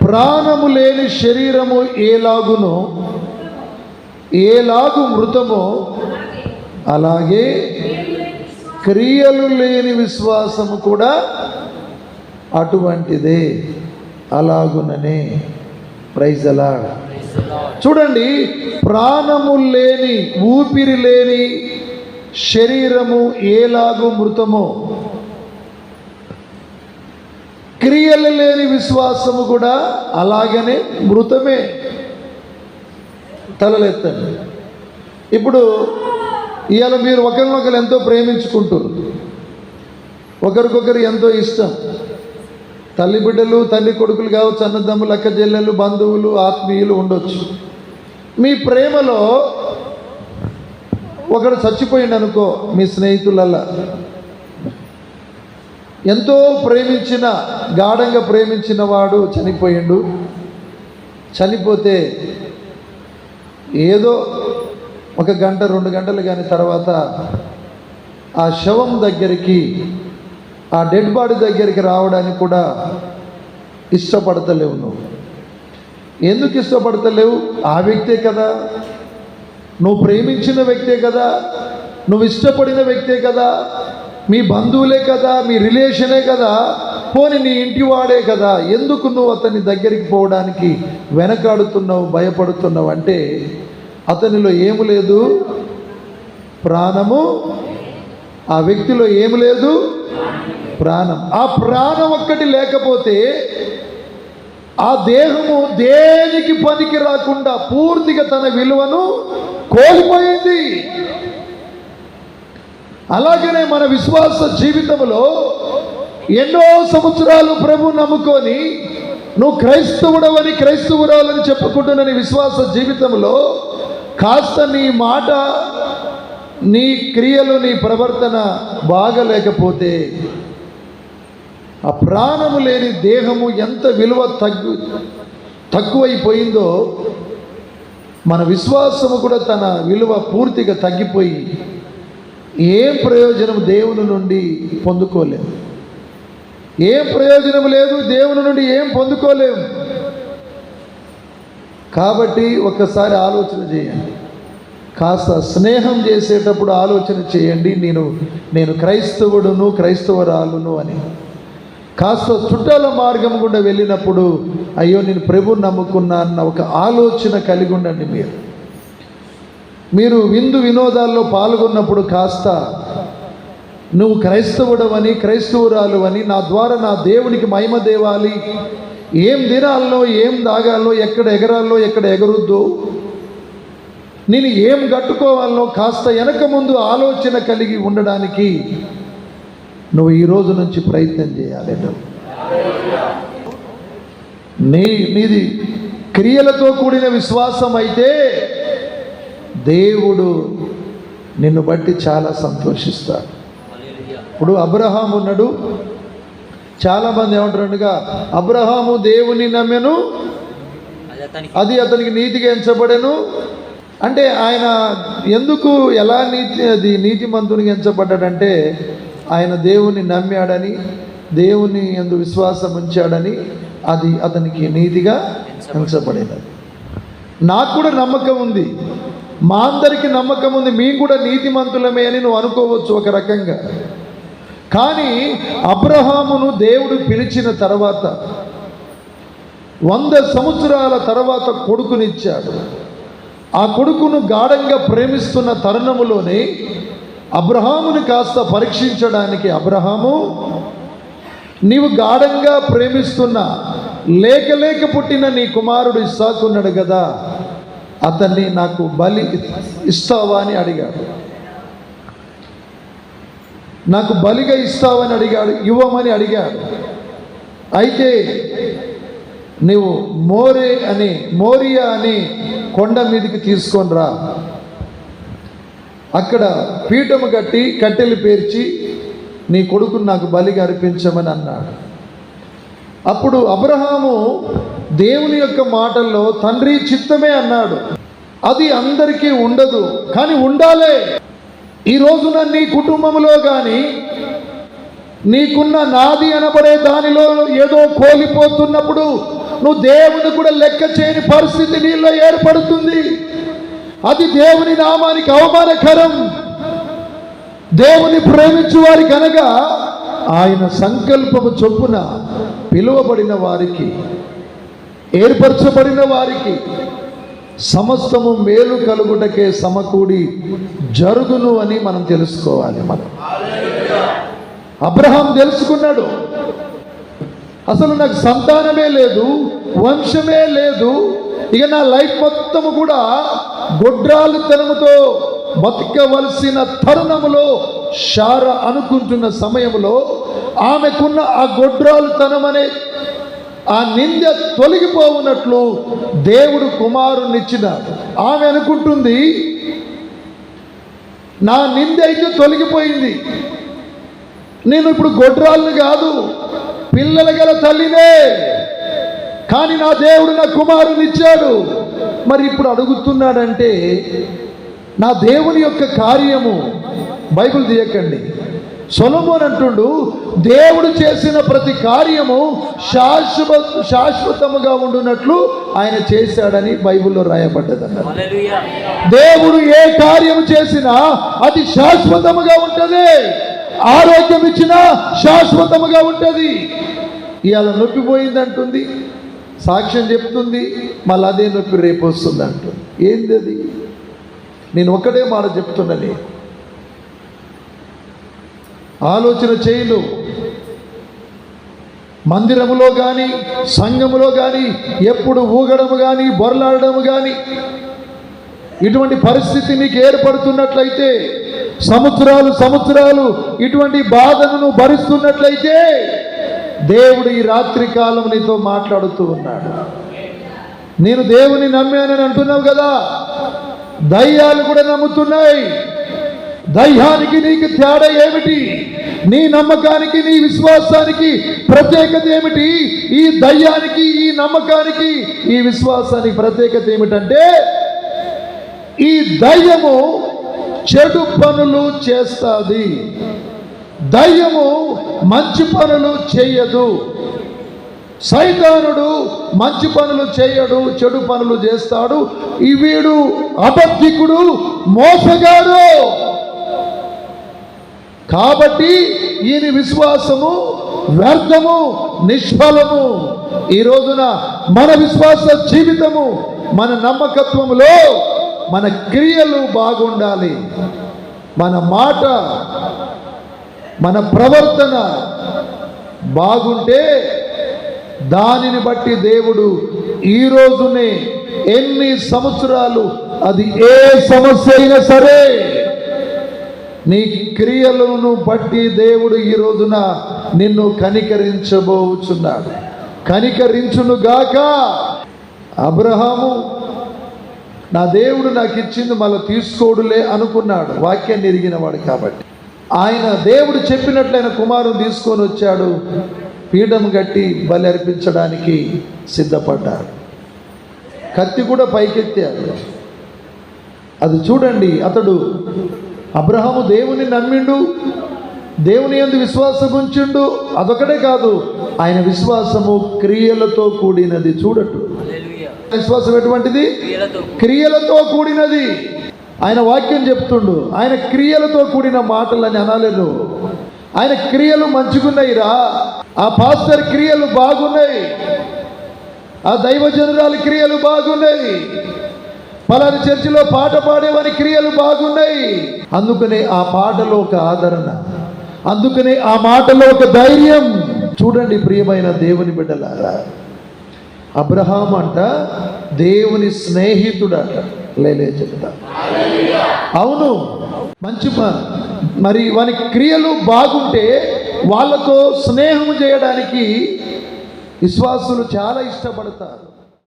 ప్రాణము లేని శరీరము ఏలాగునో ఏలాగు మృతమో అలాగే క్రియలు లేని విశ్వాసము కూడా అటువంటిదే, అలాగుననే. Praise the Lord. చూడండి, ప్రాణము లేని, ఊపిరి లేని శరీరము ఏలాగు మృతమో, క్రియలు లేని విశ్వాసము కూడా అలాగనే మృతమే. తలలెత్తండి. ఇప్పుడు ఇవాళ మీరు ఒకరినొకరు ఎంతో ప్రేమించుకుంటారు, ఒకరికొకరు ఎంతో ఇష్టం. తల్లి బిడ్డలు, తల్లి కొడుకులు కావచ్చు, అన్నదమ్ములు, అక్క చెల్లెలు, బంధువులు, ఆత్మీయులు ఉండొచ్చు. మీ ప్రేమలో ఒకడు చచ్చిపోయిండు అనుకో, మీ స్నేహితులల్లా ఎంతో ప్రేమించిన, గాఢంగా ప్రేమించిన వాడు చనిపోయిండు. చనిపోతే ఏదో 1 గంట 2 గంటలు కానీ తర్వాత ఆ శవం దగ్గరికి, ఆ డెడ్ బాడీ దగ్గరికి రావడానికి కూడా ఇష్టపడతలేవు. నువ్వు ఎందుకు ఇష్టపడతలేవు? ఆ వ్యక్తే కదా, నువ్వు ప్రేమించిన వ్యక్తే కదా, నువ్వు ఇష్టపడిన వ్యక్తే కదా, మీ బంధువులే కదా, మీ రిలేషనే కదా, పోని నీ ఇంటి వాడే కదా. ఎందుకు నువ్వు అతని దగ్గరికి పోవడానికి వెనకాడుతున్నావు, భయపడుతున్నావు? అంటే అతనిలో ఏమి లేదు? ప్రాణము. ఆ వ్యక్తిలో ఏమి లేదు? ప్రాణం. ఆ ప్రాణం ఒక్కటి లేకపోతే ఆ దేహము దేనికి పనికి రాకుండా పూర్తిగా తన విలువను కోల్పోయింది. అలాగనే మన విశ్వాస జీవితంలో ఎన్నో సంవత్సరాలు ప్రభు నమ్ముకొని నువ్వు క్రైస్తవుడవని, క్రైస్తవురాలని చెప్పుకుంటున్న నీ విశ్వాస జీవితంలో కాస్త నీ మాట, నీ క్రియలు, నీ ప్రవర్తన బాగలేకపోతే ఆ ప్రాణము లేని దేహము ఎంత విలువ తక్కువైపోయిందో, మన విశ్వాసము కూడా తన విలువ పూర్తిగా తగ్గిపోయి ఏం ప్రయోజనం దేవుని నుండి పొందుకోలేము. ఏం ప్రయోజనం లేదు, దేవుని నుండి ఏం పొందుకోలేము. కాబట్టి ఒక్కసారి ఆలోచన చేయండి. కాస్త స్నేహం చేసేటప్పుడు ఆలోచన చేయండి, నేను క్రైస్తవుడును, క్రైస్తవరాలును అని. కాస్త చుట్టాల మార్గం గుండా వెళ్ళినప్పుడు అయ్యో నేను ప్రభువుని నమ్ముకున్నా అన్న ఒక ఆలోచన కలిగి ఉండండి. మీరు విందు వినోదాల్లో పాల్గొన్నప్పుడు కాస్త నువ్వు క్రైస్తవుడవని, క్రైస్తవురాలు అని, నా ద్వారా నా దేవునికి మహిమ దేవాలి, ఏం తినాలో, ఏం దాగాలో, ఎక్కడ ఎగరాలో, ఎక్కడ ఎగరుద్దో, నేను ఏం కట్టుకోవాలో కాస్త వెనక ముందు ఆలోచన కలిగి ఉండడానికి నువ్వు ఈ రోజు నుంచి ప్రయత్నం చేయాలి. నీది క్రియలతో కూడిన విశ్వాసం అయితే దేవుడు నిన్ను బట్టి చాలా సంతోషిస్తాడు. ఇప్పుడు అబ్రహాము ఉన్నాడు. చాలామంది ఏమంటారుగా, అబ్రహాము దేవుని నమ్మెను, అది అతనికి నీతిగా ఎంచబడెను. అంటే ఆయన ఎందుకు, ఎలా నీతిమంతునికి ఎంచబడ్డాడంటే ఆయన దేవుని నమ్మాడని, దేవుని యందు విశ్వాసం ఉంచాడని అది అతనికి నీతిగా ఎంచబడినది. నాకు కూడా నమ్మకం ఉంది, మా అందరికీ నమ్మకం ఉంది, మేము కూడా నీతిమంతులమే అని నువ్వు అనుకోవచ్చు ఒక రకంగా. కానీ అబ్రహామును దేవుడు పిలిచిన తర్వాత 100 సంవత్సరాల తర్వాత కొడుకునిచ్చాడు. ఆ కొడుకును గాఢంగా ప్రేమిస్తున్న తరుణములోనే అబ్రహాముని కాస్త పరీక్షించడానికి, అబ్రహాము నీవు గాఢంగా ప్రేమిస్తున్న లేక పుట్టిన నీ కుమారుడు ఇస్సాకు ఉన్నాడు కదా, అతన్ని నాకు బలి ఇస్తావా అని అడిగాడు. నాకు బలిగా ఇస్తావని అడిగాడు, ఇవ్వమని అడిగాడు. అయితే నీవు మోరియా అని కొండ మీదకి తీసుకొని రా, అక్కడ పీఠము కట్టి కట్టెలు పేర్చి నీ కొడుకును నాకు బలిగా అర్పించమని అన్నాడు. అప్పుడు అబ్రహాము దేవుని యొక్క మాటల్లో తండ్రి చిత్తమే అన్నాడు. అది అందరికీ ఉండదు, కానీ ఉండాలే. ఈ రోజున నీ కుటుంబంలో కానీ నీకున్న నాది అనబడే దానిలో ఏదో కోల్పోతున్నప్పుడు నువ్వు దేవుని కూడా లెక్క చేయని పరిస్థితి నీలో ఏర్పడుతుంది. అది దేవుని నామానికి అవమానకరం. దేవుని ప్రేమించు వారి కనుక ఆయన సంకల్పము చొప్పున పిలువబడిన వారికి, ఏర్పరచబడిన వారికి సమస్తము మేలు కలుగుటకే సమకూడి జరుగును అని మనం తెలుసుకోవాలి. మనం అబ్రహాం తెలుసుకున్నాడు, అసలు నాకు సంతానమే లేదు, వంశమే లేదు, ఇక నా లైఫ్ మొత్తము కూడా గొడ్రాలు తనముతో బతకవలసిన తరుణములో శార అనుకుంటున్న సమయంలో ఆమెకున్న ఆ గొడ్రాలు తనం అనే ఆ నింద తొలగిపోవునట్లు దేవుడు కుమారునిచ్చినాడు. ఆమె అనుకుంటుంది, నా నింద అయితే తొలగిపోయింది, నేను ఇప్పుడు గొడ్రాలను కాదు, పిల్లల గల తల్లినే, కానీ నా దేవుడు నా కుమారునిచ్చాడు. మరి ఇప్పుడు అడుగుతున్నాడంటే నా దేవుని యొక్క కార్యము, బైబిల్ తీయకండి, సొలొమోను అంటుండు, దేవుడు చేసిన ప్రతి కార్యము శాశ్వతముగా ఉండునట్లు ఆయన చేశాడని బైబిల్లో రాయబడ్డదన్నారు. దేవుడు ఏ కార్యము చేసినా అది శాశ్వతముగా ఉంటుంది. ఆరోగ్యం ఇచ్చినా శాశ్వతముగా ఉంటుంది. ఇవాళ నొప్పిపోయింది అంటుంది, సాక్ష్యం చెప్తుంది, మళ్ళీ అదే నొప్పి రేపు వస్తుంది అంటుంది. ఏంది అది? నేను ఒక్కటే మాట చెప్తున్నది, ఆలోచన చేయలు. మందిరములో కానీ సంఘములో కానీ ఎప్పుడు ఊగడము కానీ బొరలాడము కానీ ఇటువంటి పరిస్థితి నీకు ఏర్పడుతున్నట్లయితే, సంవత్సరాలు ఇటువంటి బాధను భరిస్తున్నట్లయితే, దేవుడు ఈ రాత్రి కాలం నీతో మాట్లాడుతూ ఉన్నాడు. నేను దేవుని నమ్మానని అంటున్నావు కదా, దయ్యాలు కూడా నమ్ముతున్నాయి. దయ్యానికి నీకు తేడా ఏమిటి? నీ నమ్మకానికి నీ విశ్వాసానికి ప్రత్యేకత ఏమిటి? ఈ దయ్యానికి, ఈ నమ్మకానికి, ఈ విశ్వాసానికి ప్రత్యేకత ఏమిటంటే, ఈ దయ్యము చెడు పనులు చేస్తుంది, దయ్యము మంచి పనులు చేయదు. సైతానుడు మంచి పనులు చేయడు, చెడు పనులు చేస్తాడు. ఈ వీడు అబద్ధికుడు, మోసగాడు. కాబట్టి ఈయన విశ్వాసము వ్యర్థము, నిష్ఫలము. ఈ రోజున మన విశ్వాస జీవితము, మన నమ్మకత్వములో మన క్రియలు బాగుండాలి. మన మాట, మన ప్రవర్తన బాగుంటే దానిని బట్టి దేవుడు ఈ రోజునే ఎన్ని సంవత్సరాలు, అది ఏ సమస్య అయినా సరే, నీ క్రియలను బట్టి దేవుడు ఈ రోజున నిన్ను కనికరించబోచున్నాడు. కనికరించునుగాక. అబ్రహాము, నా దేవుడు నాకు ఇచ్చింది మళ్ళీ తీసుకోడులే అనుకున్నాడు, వాక్యాన్ని ఎరిగినవాడు కాబట్టి. ఆయన దేవుడు చెప్పినట్లయిన కుమారుని తీసుకొని వచ్చాడు, పీఠం కట్టి బలి అర్పించడానికి సిద్ధపడ్డాడు. కత్తి కూడా పైకెత్తాడు. అది చూడండి, అతడు అబ్రహాము దేవుని నమ్మిండు, దేవుని యందు విశ్వాసం ఉంచిండు. అదొకటే కాదు, ఆయన విశ్వాసము క్రియలతో కూడినది. చూడట్టు, విశ్వాసం ఎటువంటిది? క్రియలతో కూడినది. ఆయన వాక్యం చెప్తుండు, ఆయన క్రియలతో కూడిన మాటలని అనలేదు. ఆయన క్రియలు మంచిగున్నాయిరా, ఆ పాస్టర్ క్రియలు బాగున్నాయి, ఆ దైవజనురాలి క్రియలు బాగున్నాయి, పలాని చర్చిలో పాట పాడేవారి క్రియలు బాగున్నాయి. అందుకనే ఆ పాటలో ఒక ఆదరణ, అందుకనే ఆ మాటలో ఒక ధైర్యం. చూడండి ప్రియమైన దేవుని బిడ్డలారా, అబ్రహాం అంట దేవుని స్నేహితుడట. లేలే చెప్తా, అవును, మంచి మరి వాని క్రియలు బాగుంటే వాళ్ళతో స్నేహం చేయడానికి విశ్వాసులు చాలా ఇష్టపడతారు.